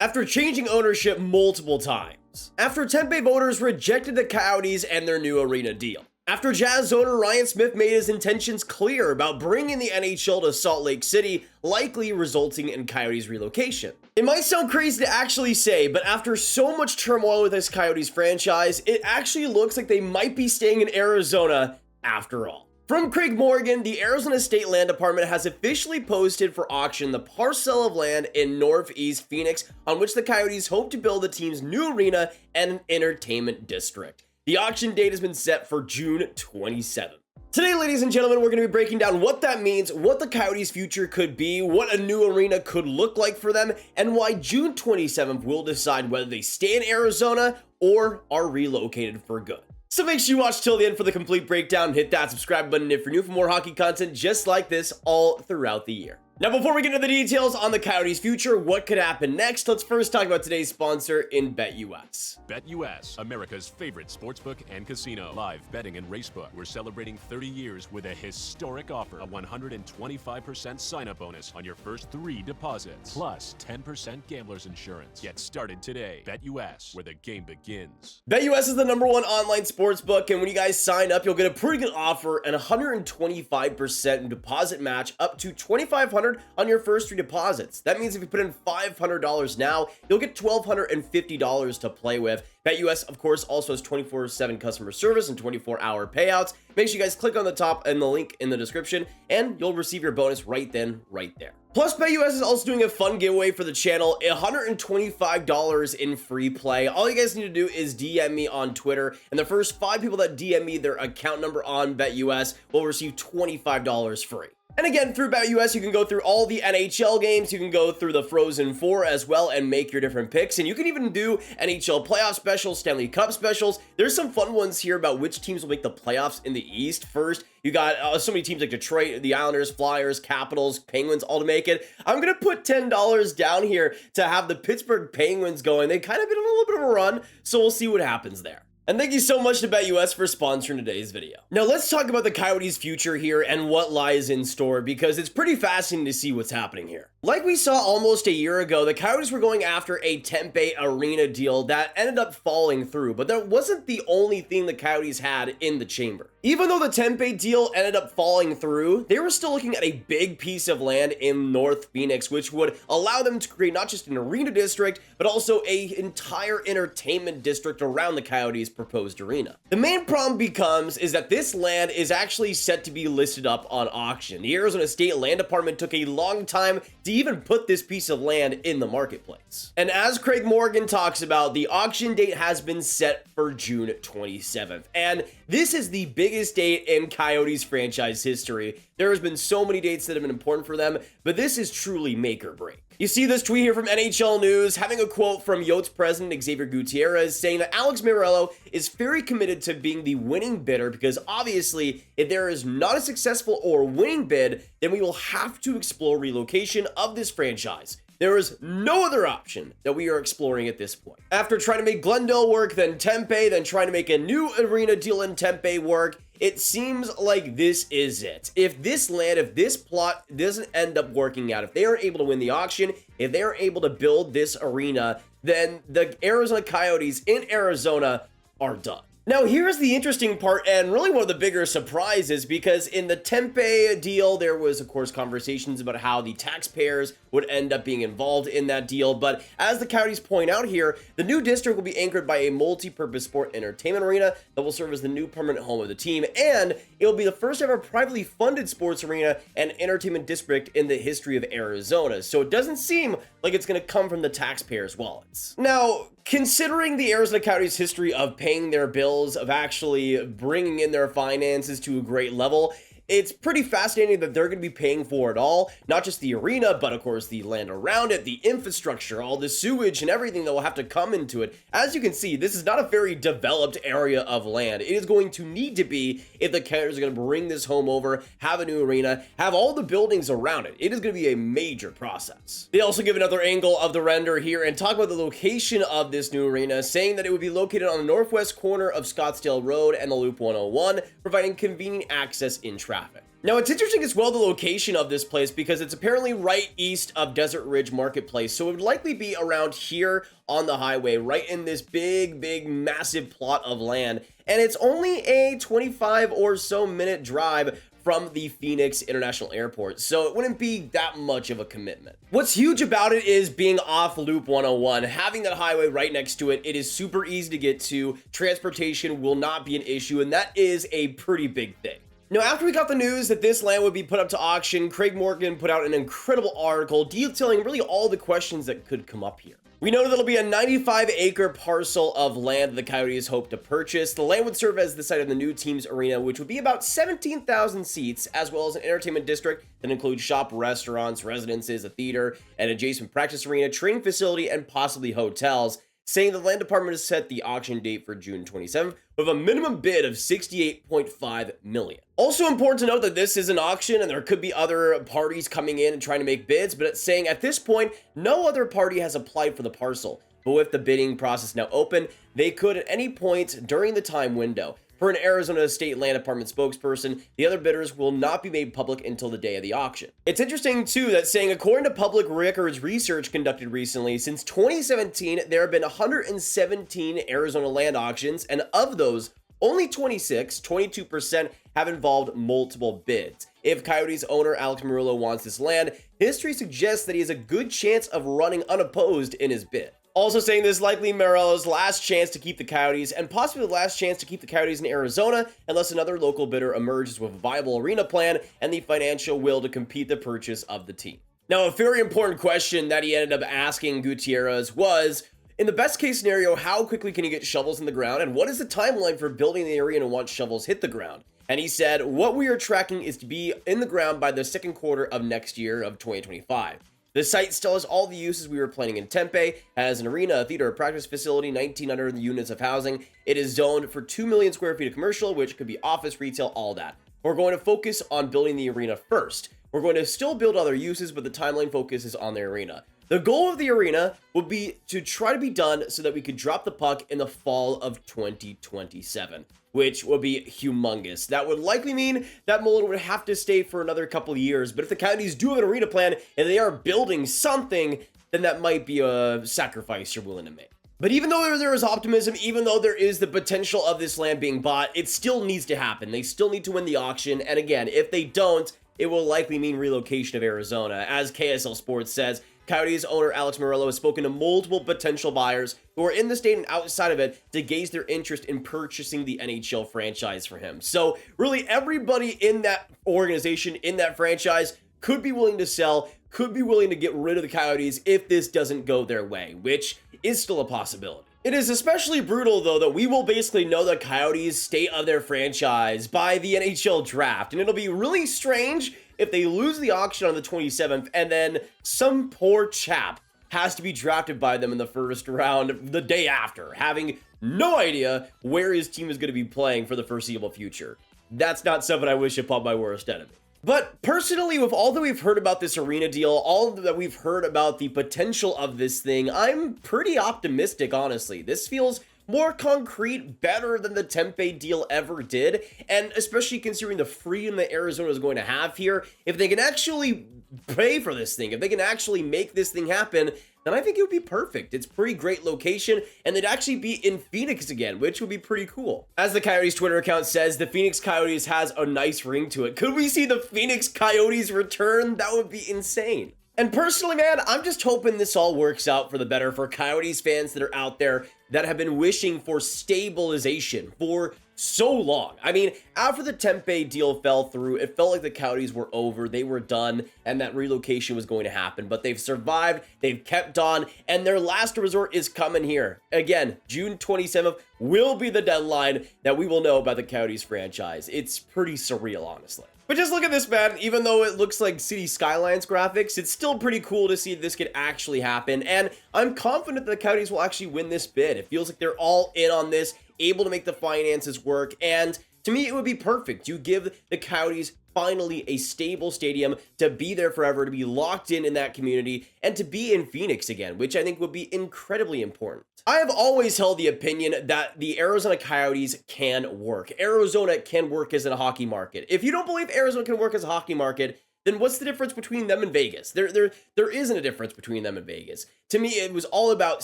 after changing ownership multiple times, after Tampa voters rejected the Coyotes and their new arena deal, after Jazz owner Ryan Smith made his intentions clear about bringing the NHL to Salt Lake City, likely resulting in Coyotes relocation. It might sound crazy to actually say, but after so much turmoil with this Coyotes franchise, it actually looks like they might be staying in Arizona after all. From Craig Morgan, the Arizona State Land Department has officially posted for auction the parcel of land in Northeast Phoenix on which the Coyotes hope to build the team's new arena and entertainment district. The auction date has been set for June 27th. Today, ladies and gentlemen, we're going to be breaking down what that means, what the Coyotes' future could be, what a new arena could look like for them, and why June 27th will decide whether they stay in Arizona or are relocated for good. So make sure you watch till the end for the complete breakdown. Hit that subscribe button if you're new for more hockey content just like this all throughout the year. Now, before we get into the details on the Coyotes' future, what could happen next, let's first talk about today's sponsor in BetUS. BetUS, America's favorite sportsbook and casino. Live betting and racebook. We're celebrating 30 years with a historic offer, a 125% sign-up bonus on your first 3 deposits, plus 10% gambler's insurance. Get started today. BetUS, where the game begins. BetUS is the #1 online sportsbook, and when you guys sign up, you'll get a pretty good offer, and 125% deposit match up to $2,500 on your first 3 deposits. That means if you put in $500 now, you'll get $1,250 to play with. BetUS, of course, also has 24/7 customer service and 24-hour payouts. Make sure you guys click on the top and the link in the description, and you'll receive your bonus right then, right there. Plus, BetUS is also doing a fun giveaway for the channel, $125 in free play. All you guys need to do is DM me on Twitter, and the first 5 people that DM me their account number on BetUS will receive $25 free. And again, through BetUS, you can go through all the NHL games, you can go through the Frozen Four as well and make your different picks, and you can even do NHL playoff specials, Stanley Cup specials. There's some fun ones here about which teams will make the playoffs in the East first. You got so many teams like Detroit, the Islanders, Flyers, Capitals, Penguins, all to make it. I'm going to put $10 down here to have the Pittsburgh Penguins going. They kind of been on a little bit of a run, so we'll see what happens there. And thank you so much to BetUS for sponsoring today's video. Now let's talk about the Coyotes' future here and what lies in store, because it's pretty fascinating to see what's happening here. Like we saw almost a year ago, the Coyotes were going after a Tampa arena deal that ended up falling through, but that wasn't the only thing the Coyotes had in the chamber. Even though the Tampa deal ended up falling through, they were still looking at a big piece of land in North Phoenix, which would allow them to create not just an arena district, but also an entire entertainment district around the Coyotes' proposed arena. The main problem is that this land is actually set to be listed up on auction. The Arizona State Land Department took a long time to even put this piece of land in the marketplace. And as Craig Morgan talks about, the auction date has been set for June 27th. And this is the biggest date in Coyotes franchise history. There has been so many dates that have been important for them, but this is truly make or break. You see this tweet here from NHL News, having a quote from Yotes president Xavier Gutierrez saying that Alex Meruelo is very committed to being the winning bidder, because obviously if there is not a successful or winning bid, then we will have to explore relocation of this franchise. There is no other option that we are exploring at this point. After trying to make Glendale work, then Tampa, then trying to make a new arena deal in Tampa work, it seems like this is it. If this land, if this plot doesn't end up working out, if they aren't able to win the auction, if they aren't able to build this arena, then the Arizona Coyotes in Arizona are done. Now, here's the interesting part, and really one of the bigger surprises, because in the Tampa deal, there was, of course, conversations about how the taxpayers would end up being involved in that deal. But as the Coyotes point out here, the new district will be anchored by a multi-purpose sport entertainment arena that will serve as the new permanent home of the team, and it will be the first ever privately funded sports arena and entertainment district in the history of Arizona. So it doesn't seem like it's going to come from the taxpayers' wallets. Now, considering the Arizona Coyotes' history of paying their bills, of actually bringing in their finances to a great level, it's pretty fascinating that they're going to be paying for it all, not just the arena, but of course the land around it, the infrastructure, all the sewage and everything that will have to come into it. As you can see, this is not a very developed area of land. It is going to need to be if the Coyotes are going to bring this home over, have a new arena, have all the buildings around it. It is going to be a major process. They also give another angle of the render here and talk about the location of this new arena, saying that it would be located on the northwest corner of Scottsdale Road and the Loop 101, providing convenient access in traffic. traffic. Now, it's interesting as well the location of this place because it's apparently right east of Desert Ridge Marketplace, so it would likely be around here on the highway, right in this big, massive plot of land, and it's only a 25 or so minute drive from the Phoenix International Airport, so it wouldn't be that much of a commitment. What's huge about it is being off Loop 101, having that highway right next to it. It is super easy to get to, transportation will not be an issue, and that is a pretty big thing. Now, after we got the news that this land would be put up to auction, Craig Morgan put out an incredible article detailing really all the questions that could come up here. We know that it'll be a 95-acre parcel of land that the Coyotes hope to purchase. The land would serve as the site of the new team's arena, which would be about 17,000 seats, as well as an entertainment district that includes shop, restaurants, residences, a theater, an adjacent practice arena, training facility, and possibly hotels, saying the land department has set the auction date for June 27th with a minimum bid of $68.5 million. Also important to note that this is an auction and there could be other parties coming in and trying to make bids, but it's saying at this point, no other party has applied for the parcel. But with the bidding process now open, they could at any point during the time window. Per an Arizona State Land Department spokesperson, the other bidders will not be made public until the day of the auction. It's interesting, too, that saying according to Public Records research conducted recently, since 2017, there have been 117 Arizona land auctions, and of those, only 22%, have involved multiple bids. If Coyotes owner Alex Murillo wants this land, history suggests that he has a good chance of running unopposed in his bid. Also saying this is likely Murillo's last chance to keep the Coyotes, and possibly the last chance to keep the Coyotes in Arizona, unless another local bidder emerges with a viable arena plan and the financial will to complete the purchase of the team. Now, a very important question that he ended up asking Gutierrez was, in the best case scenario, how quickly can you get shovels in the ground, and what is the timeline for building the arena once shovels hit the ground? And he said, what we are tracking is to be in the ground by the second quarter of next year of 2025. The site still has all the uses we were planning in Tempe, has an arena, a theater, a practice facility, 1,900 units of housing. It is zoned for 2 million square feet of commercial, which could be office, retail, all that. We're going to focus on building the arena first. We're going to still build other uses, but the timeline focus is on the arena. The goal of the arena would be to try to be done so that we could drop the puck in the fall of 2027, which would be humongous. That would likely mean that Mullen would have to stay for another couple of years, but if the Coyotes do have an arena plan and they are building something, then that might be a sacrifice you're willing to make. But even though there is optimism, even though there is the potential of this land being bought, it still needs to happen. They still need to win the auction, and again, if they don't, it will likely mean relocation of Arizona. As KSL Sports says, Coyotes owner Alex Murillo has spoken to multiple potential buyers who are in the state and outside of it to gauge their interest in purchasing the NHL franchise for him. So really everybody in that organization, in that franchise, could be willing to sell, could be willing to get rid of the Coyotes if this doesn't go their way, which is still a possibility. It is especially brutal, though, that we will basically know the Coyotes' state of their franchise by the NHL draft, and it'll be really strange if they lose the auction on the 27th and then some poor chap has to be drafted by them in the first round the day after, having no idea where his team is going to be playing for the foreseeable future. That's not something I wish upon my worst enemy. But personally, with all that we've heard about this arena deal, all that we've heard about the potential of this thing, I'm pretty optimistic, honestly. This feels more concrete, better than the Tempe deal ever did, and especially considering the freedom that Arizona is going to have here, if they can actually pay for this thing, if they can actually make this thing happen, then I think it would be perfect. It's pretty great location, and they'd actually be in Phoenix again, which would be pretty cool. As the Coyotes Twitter account says, the Phoenix Coyotes has a nice ring to it. Could we see the Phoenix Coyotes return? That would be insane. And personally, man, I'm just hoping this all works out for the better for Coyotes fans that are out there that have been wishing for stabilization for so long. I mean, after the Tempe deal fell through, it felt like the Coyotes were over, they were done, and that relocation was going to happen. But they've survived, they've kept on, and their last resort is coming here. Again, June 27th will be the deadline that we will know about the Coyotes franchise. It's pretty surreal, honestly. But just look at this, man. Even though it looks like City Skylines graphics, it's still pretty cool to see this could actually happen. And I'm confident that the Coyotes will actually win this bid. It feels like they're all in on this, able to make the finances work. And to me, it would be perfect. You give the Coyotes finally a stable stadium to be there forever, to be locked in that community, and to be in Phoenix again, which I think would be incredibly important. I have always held the opinion that the Arizona Coyotes can work. Arizona can work as a hockey market. If you don't believe Arizona can work as a hockey market, then what's the difference between them and Vegas? There isn't a difference between them and Vegas. To me, it was all about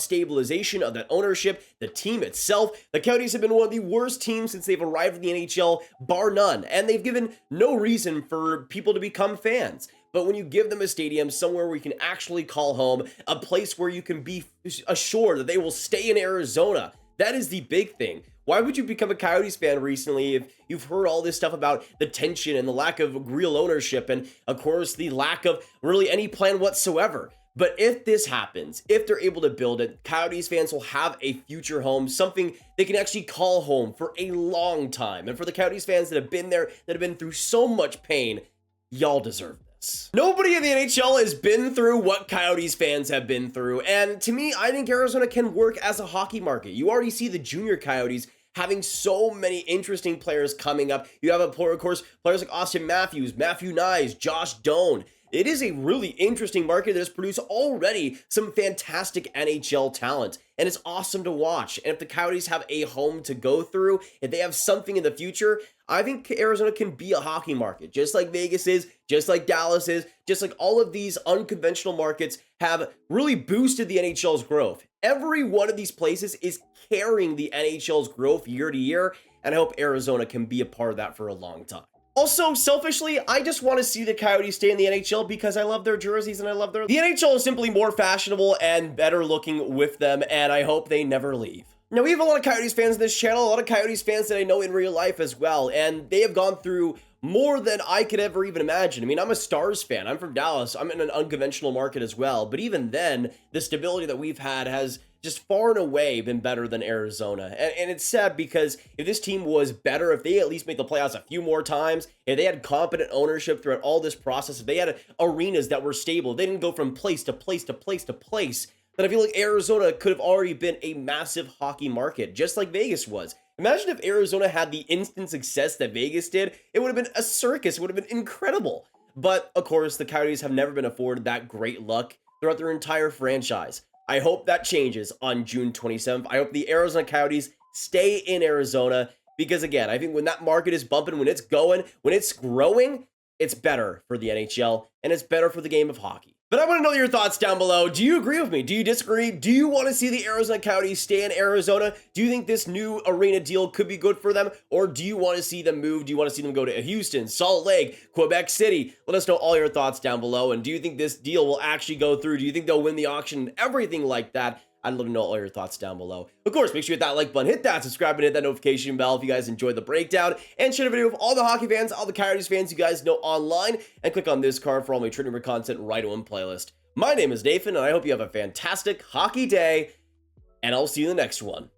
stabilization of that ownership, the team itself. The Coyotes have been one of the worst teams since they've arrived in the NHL, bar none, and they've given no reason for people to become fans. But when you give them a stadium, somewhere where you can actually call home, a place where you can be assured that they will stay in Arizona, that is the big thing. Why would you become a Coyotes fan recently if you've heard all this stuff about the tension and the lack of real ownership and, of course, the lack of really any plan whatsoever? But if this happens, if they're able to build it, Coyotes fans will have a future home, something they can actually call home for a long time. And for the Coyotes fans that have been there, that have been through so much pain, y'all deserve this. Nobody in the NHL has been through what Coyotes fans have been through. And to me, I think Arizona can work as a hockey market. You already see the junior Coyotes having so many interesting players coming up. You have, of course, players like Austin Matthews, Matthew Nyes, Josh Doan. It is a really interesting market that has produced already some fantastic NHL talent, and it's awesome to watch. And if the Coyotes have a home to go through, if they have something in the future, I think Arizona can be a hockey market, just like Vegas is, just like Dallas is, just like all of these unconventional markets have really boosted the NHL's growth. Every one of these places is carrying the NHL's growth year to year, and I hope Arizona can be a part of that for a long time. Also, selfishly, I just want to see the Coyotes stay in the NHL because I love their jerseys and I love their... The NHL is simply more fashionable and better looking with them, and I hope they never leave. Now, we have a lot of Coyotes fans in this channel, a lot of Coyotes fans that I know in real life as well, and they have gone through more than I could ever even imagine. I mean, I'm a Stars fan. I'm from Dallas. I'm in an unconventional market as well, but even then, the stability that we've had has just far and away been better than Arizona. And it's sad because if this team was better, if they at least made the playoffs a few more times, if they had competent ownership throughout all this process, if they had arenas that were stable, they didn't go from place to place to place to place, then I feel like Arizona could have already been a massive hockey market, just like Vegas was. Imagine if Arizona had the instant success that Vegas did. It would have been a circus. It would have been incredible. But, of course, the Coyotes have never been afforded that great luck throughout their entire franchise. I hope that changes on June 27th. I hope the Arizona Coyotes stay in Arizona because, again, I think when that market is bumping, when it's going, when it's growing, it's better for the NHL and it's better for the game of hockey. But I want to know your thoughts down below. Do you agree with me? Do you disagree? Do you want to see the Arizona Coyotes stay in Arizona? Do you think this new arena deal could be good for them? Or do you want to see them move? Do you want to see them go to Houston, Salt Lake, Quebec City? Let us know all your thoughts down below. And do you think this deal will actually go through? Do you think they'll win the auction and everything like that? I'd love to know all your thoughts down below. Of course, make sure you hit that like button, hit that subscribe, and hit that notification bell if you guys enjoyed the breakdown. And share the video with all the hockey fans, all the Coyotes fans you guys know online. And click on this card for all my training room content right on playlist. My name is Nathan, and I hope you have a fantastic hockey day. And I'll see you in the next one.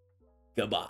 Goodbye.